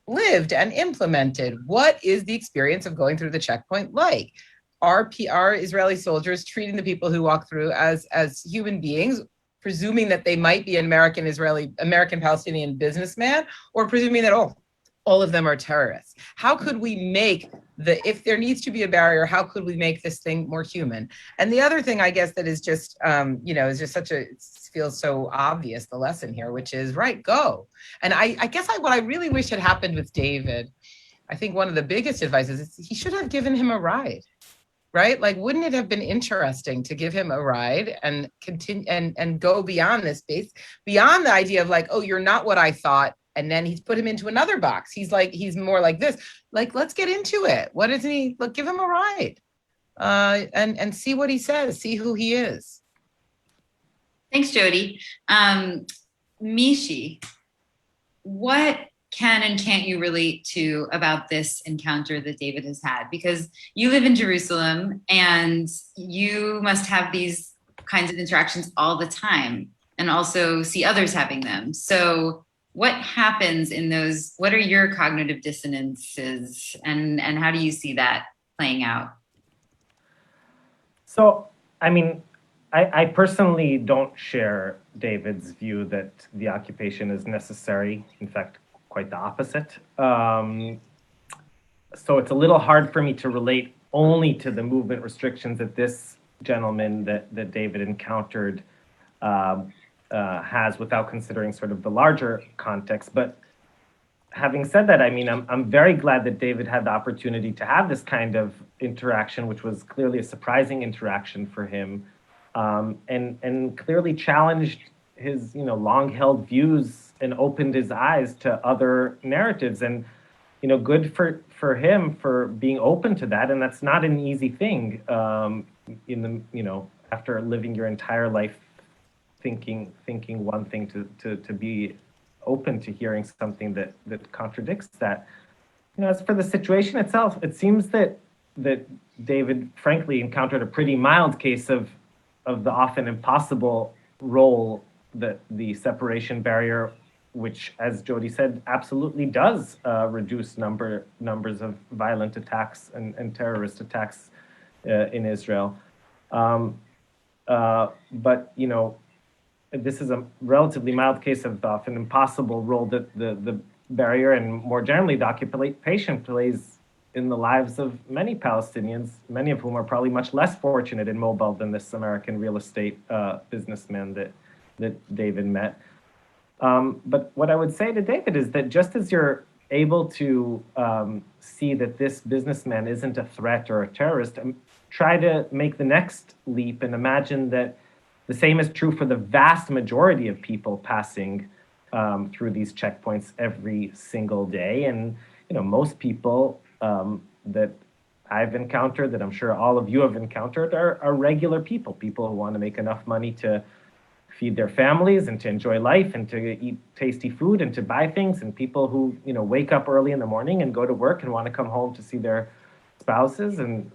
lived and implemented? What is the experience of going through the checkpoint like? Are Israeli soldiers treating the people who walk through as human beings, presuming that they might be an American-Palestinian businessman, or presuming that, all of them are terrorists? How could we make if there needs to be a barrier, how could we make this thing more human? And the other thing, I guess, that is just, is just feels so obvious, the lesson here, which is, right, go. And I guess what I really wish had happened with David, I think one of the biggest advices is he should have given him a ride, right? Wouldn't it have been interesting to give him a ride and continue and go beyond this beyond the idea of you're not what I thought. And then he's put him into another box. He's more like this. Let's get into it. What isn't he? Give him a ride, and see what he says. See who he is. Thanks, Jodi. Mishy, what can and can't you relate to about this encounter that David has had? Because you live in Jerusalem and you must have these kinds of interactions all the time, and also see others having them. So what happens in those? What are your cognitive dissonances, and how do you see that playing out? So, I personally don't share David's view that the occupation is necessary. In fact, quite the opposite. So it's a little hard for me to relate only to the movement restrictions that this gentleman that David encountered has, without considering sort of the larger context. But having said that, I'm very glad that David had the opportunity to have this kind of interaction, which was clearly a surprising interaction for him, and clearly challenged his long-held views and opened his eyes to other narratives. And good for him for being open to that. And that's not an easy thing. After living your entire life thinking one thing, to be open to hearing something that contradicts that. As for the situation itself, it seems that David frankly encountered a pretty mild case of the often impossible role that the separation barrier, which, as Jodi said, absolutely does reduce numbers of violent attacks and terrorist attacks in Israel. But this is a relatively mild case of the often impossible role that the barrier and more generally the occupation plays in the lives of many Palestinians, many of whom are probably much less fortunate and mobile than this American real estate businessman that David met. But what I would say to David is that just as you're able to see that this businessman isn't a threat or a terrorist, try to make the next leap and imagine that the same is true for the vast majority of people passing through these checkpoints every single day. And most people that I've encountered, that I'm sure all of you have encountered, are regular people who want to make enough money to feed their families and to enjoy life and to eat tasty food and to buy things, and people who wake up early in the morning and go to work and want to come home to see their spouses and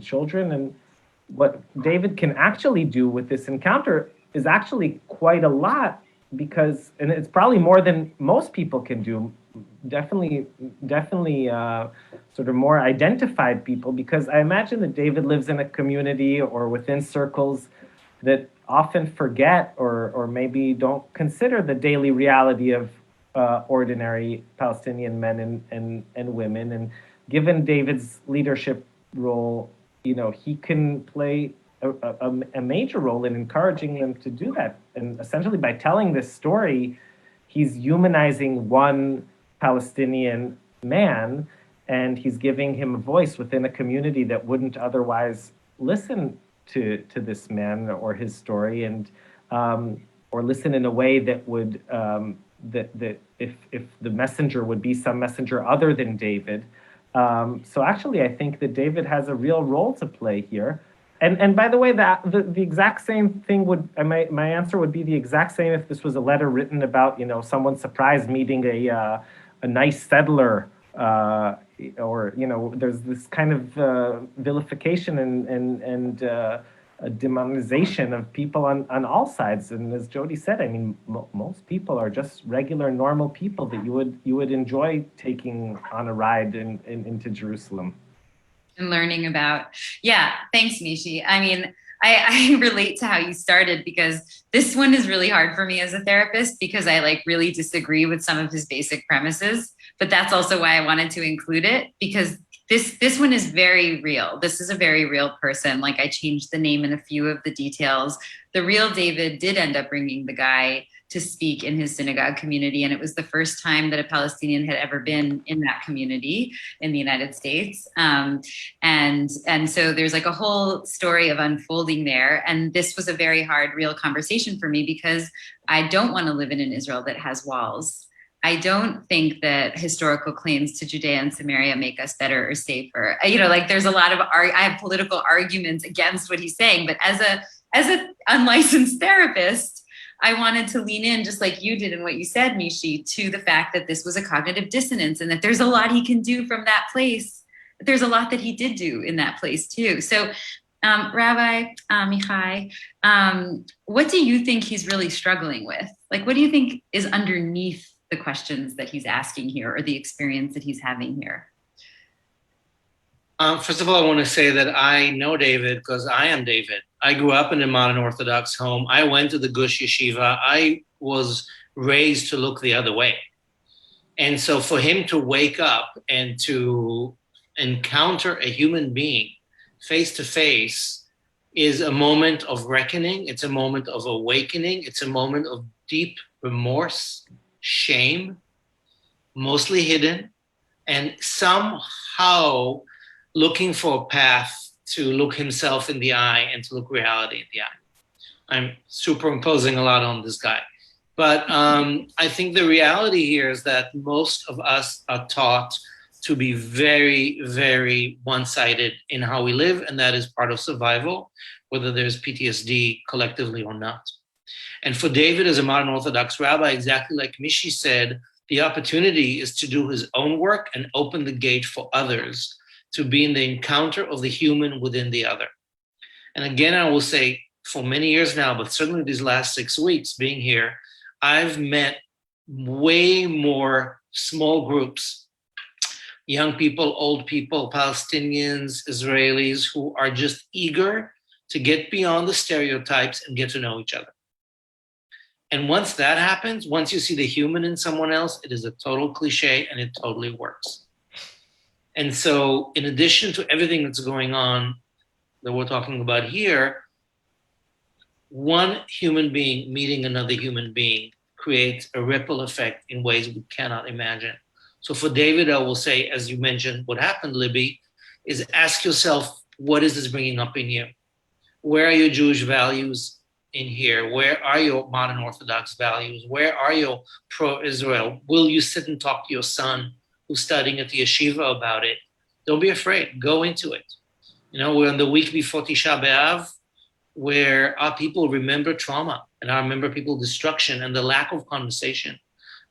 children. And what David can actually do with this encounter is actually quite a lot, because, and it's probably more than most people can do, definitely sort of more identified people, because I imagine that David lives in a community or within circles that often forget or maybe don't consider the daily reality of ordinary Palestinian men and women. And given David's leadership role, he can play a major role in encouraging them to do that. And essentially, by telling this story, he's humanizing one Palestinian man, and he's giving him a voice within a community that wouldn't otherwise listen to this man or his story, and or listen in a way that would that if the messenger would be some messenger other than David. So actually, I think that David has a real role to play here. And by the way, that the exact same thing would my answer would be the exact same if this was a letter written about someone surprise meeting a nice settler, or there's this kind of vilification and a demonization of people on all sides. And as Jodi said, I mean, most people are just regular, normal people that you would enjoy taking on a ride into Jerusalem. And learning about. Yeah, thanks, Mishy. I mean, I relate to how you started, because this one is really hard for me as a therapist, because I really disagree with some of his basic premises. But that's also why I wanted to include it, because this one is very real. This is a very real person. I changed the name and a few of the details. The real David did end up bringing the guy to speak in his synagogue community. And it was the first time that a Palestinian had ever been in that community in the United States. And so there's a whole story of unfolding there. And this was a very hard, real conversation for me, because I don't want to live in an Israel that has walls. I don't think that historical claims to Judea and Samaria make us better or safer. There's a lot of, I have political arguments against what he's saying, but as a unlicensed therapist, I wanted to lean in, just like you did and what you said, Mishy, to the fact that this was a cognitive dissonance and that there's a lot he can do from that place. There's a lot that he did do in that place too. So Rabbi Amichai, what do you think he's really struggling with? What do you think is underneath the questions that he's asking here, or the experience that he's having here? First of all, I want to say that I know David because I am David. I grew up in a modern Orthodox home. I went to the Gush Yeshiva. I was raised to look the other way. And so for him to wake up and to encounter a human being face to face is a moment of reckoning. It's a moment of awakening. It's a moment of deep remorse, shame, mostly hidden, and somehow looking for a path to look himself in the eye and to look reality in the eye. I'm superimposing a lot on this guy. But I think the reality here is that most of us are taught to be very, very one-sided in how we live, and that is part of survival, whether there's PTSD collectively or not. And for David, as a modern Orthodox rabbi, exactly like Mishy said, the opportunity is to do his own work and open the gate for others to be in the encounter of the human within the other. And again, I will say, for many years now, but certainly these last 6 weeks being here, I've met way more small groups, young people, old people, Palestinians, Israelis, who are just eager to get beyond the stereotypes and get to know each other. And once that happens, once you see the human in someone else, it is a total cliche and it totally works. And so in addition to everything that's going on that we're talking about here, one human being meeting another human being creates a ripple effect in ways we cannot imagine. So for David, I will say, as you mentioned, what happened, Libby, is ask yourself, what is this bringing up in you? Where are your Jewish values in here? Where are your modern Orthodox values? Where are your pro-Israel? Will you sit and talk to your son who's studying at the yeshiva about it? Don't be afraid. Go into it. We're in the week before Tisha B'Av, where our people remember trauma and I remember people destruction and the lack of conversation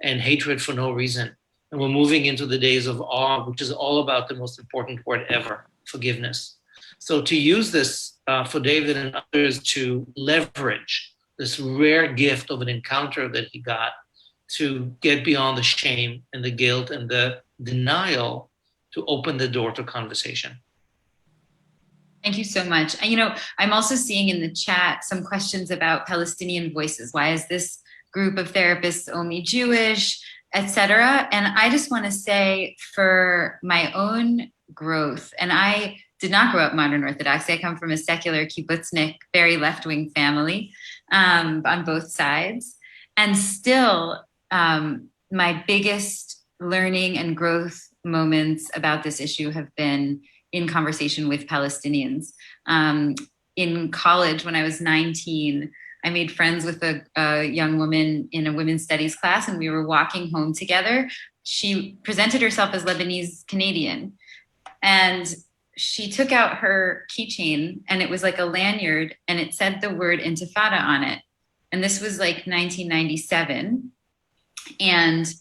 and hatred for no reason. And we're moving into the days of awe, which is all about the most important word ever, forgiveness. So to use this for David and others to leverage this rare gift of an encounter that he got to get beyond the shame and the guilt and the denial to open the door to conversation. Thank you so much. And, I'm also seeing in the chat some questions about Palestinian voices. Why is this group of therapists only Jewish, etc.? And I just want to say, for my own growth, and I did not grow up modern Orthodox. I come from a secular kibbutznik, very left-wing family on both sides. And still, my biggest learning and growth moments about this issue have been in conversation with Palestinians. In college, when I was 19, I made friends with a young woman in a women's studies class, and we were walking home together. She presented herself as Lebanese Canadian, and she took out her keychain, and it was like a lanyard, and it said the word Intifada on it. And this was like 1997. And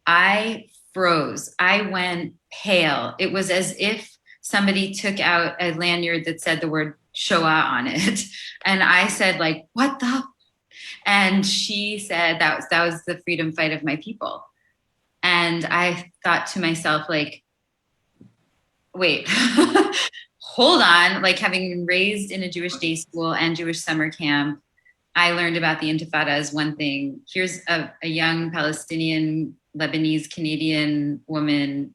I froze. I went pale. It was as if somebody took out a lanyard that said the word Shoah on it. And I said, like, what the? And she said that was the freedom fight of my people. And I thought to myself, like, wait, hold on. Like, having been raised in a Jewish day school and Jewish summer camp, I learned about the Intifada as one thing. Here's a young Palestinian, Lebanese, Canadian woman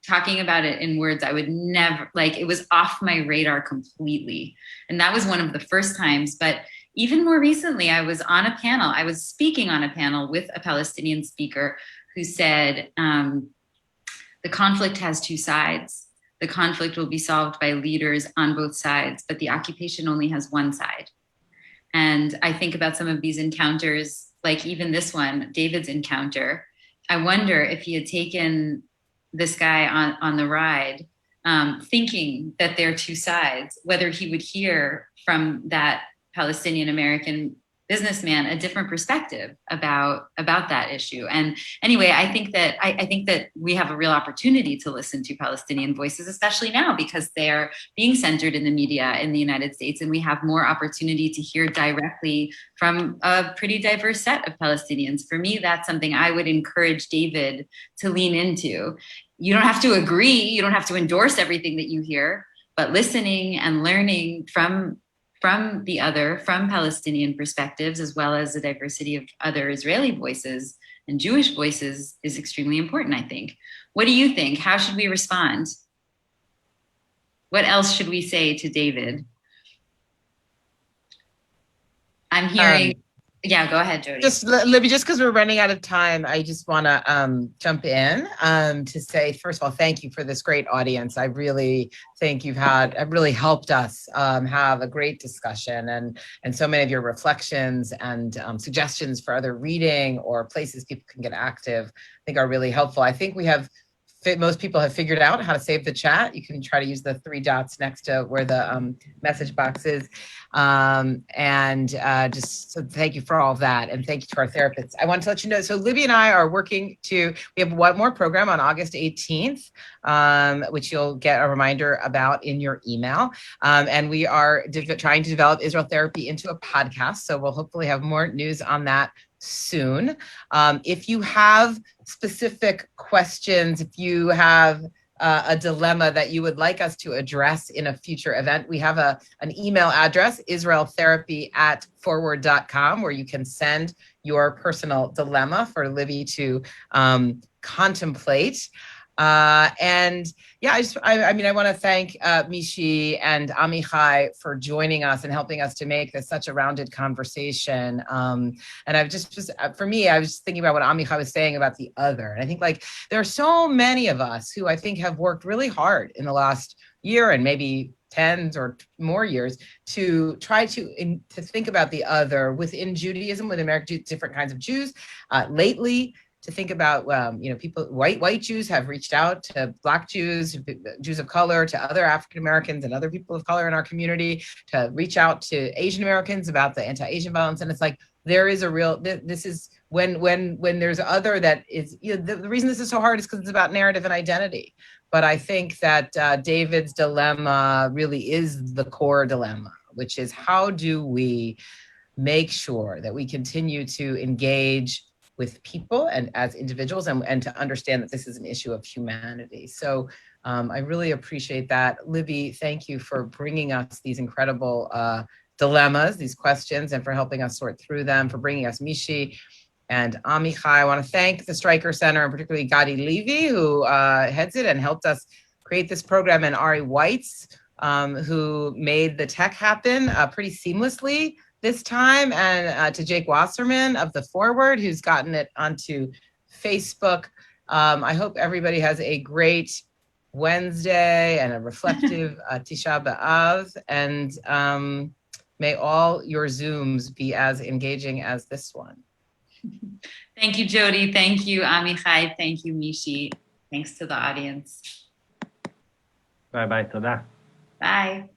talking about it in words I would never, like, it was off my radar completely. And that was one of the first times. But even more recently, I was speaking on a panel with a Palestinian speaker who said, the conflict has two sides. The conflict will be solved by leaders on both sides, but the occupation only has one side. And I think about some of these encounters, like even this one, David's encounter. I wonder if he had taken this guy on the ride, thinking that there are two sides, whether he would hear from that Palestinian American businessman a different perspective about that issue. And anyway, I think that we have a real opportunity to listen to Palestinian voices, especially now because they're being centered in the media in the United States, and we have more opportunity to hear directly from a pretty diverse set of Palestinians. For me, that's something I would encourage David to lean into. You don't have to agree, you don't have to endorse everything that you hear, but listening and learning from the other, from Palestinian perspectives, as well as the diversity of other Israeli voices and Jewish voices, is extremely important, I think. What do you think? How should we respond? What else should we say to David? I'm hearing, yeah, go ahead, Jodi. Just Libby, just because we're running out of time, I just want to jump in to say, first of all, thank you for this great audience. I really think you've really helped us have a great discussion, and so many of your reflections and suggestions for other reading or places people can get active, I think are really helpful. I think most people have figured out how to save the chat. You can try to use the 3 dots next to where the message box is. Just so thank you for all of that. And thank you to our therapists. I want to let you know, so Libby and I are we have one more program on August 18th, which you'll get a reminder about in your email. And we are trying to develop Israel therapy into a podcast. So we'll hopefully have more news on that soon. If you have specific questions, if you have a dilemma that you would like us to address in a future event, we have an email address, israeltherapy@forward.com, where you can send your personal dilemma for Libby to contemplate. I want to thank Mishy and Amichai for joining us and helping us to make this such a rounded conversation. And I was thinking about what Amichai was saying about the other. And I think, like, there are so many of us who I think have worked really hard in the last year and maybe 10 or more years to try to think about the other within Judaism, with American different kinds of Jews. Lately, to think about, people, white Jews have reached out to Black Jews, Jews of color, to other African Americans and other people of color in our community, to reach out to Asian Americans about the anti-Asian violence. And it's like, there is this is when there's other that is, the reason this is so hard is because it's about narrative and identity. But I think that David's dilemma really is the core dilemma, which is, how do we make sure that we continue to engage with people and as individuals, and to understand that this is an issue of humanity. So I really appreciate that. Libby, thank you for bringing us these incredible dilemmas, these questions, and for helping us sort through them, for bringing us Mishy and Amichai. I want to thank the Streicker Center, and particularly Jodi Rudoren, who heads it and helped us create this program, and Ari Weitz, who made the tech happen pretty seamlessly this time, and to Jake Wasserman of The Forward, who's gotten it onto Facebook. I hope everybody has a great Wednesday and a reflective Tisha B'Av, and may all your Zooms be as engaging as this one. Thank you, Jodi. Thank you, Amichai. Thank you, Mishy. Thanks to the audience. Bye-bye. Toda. Bye.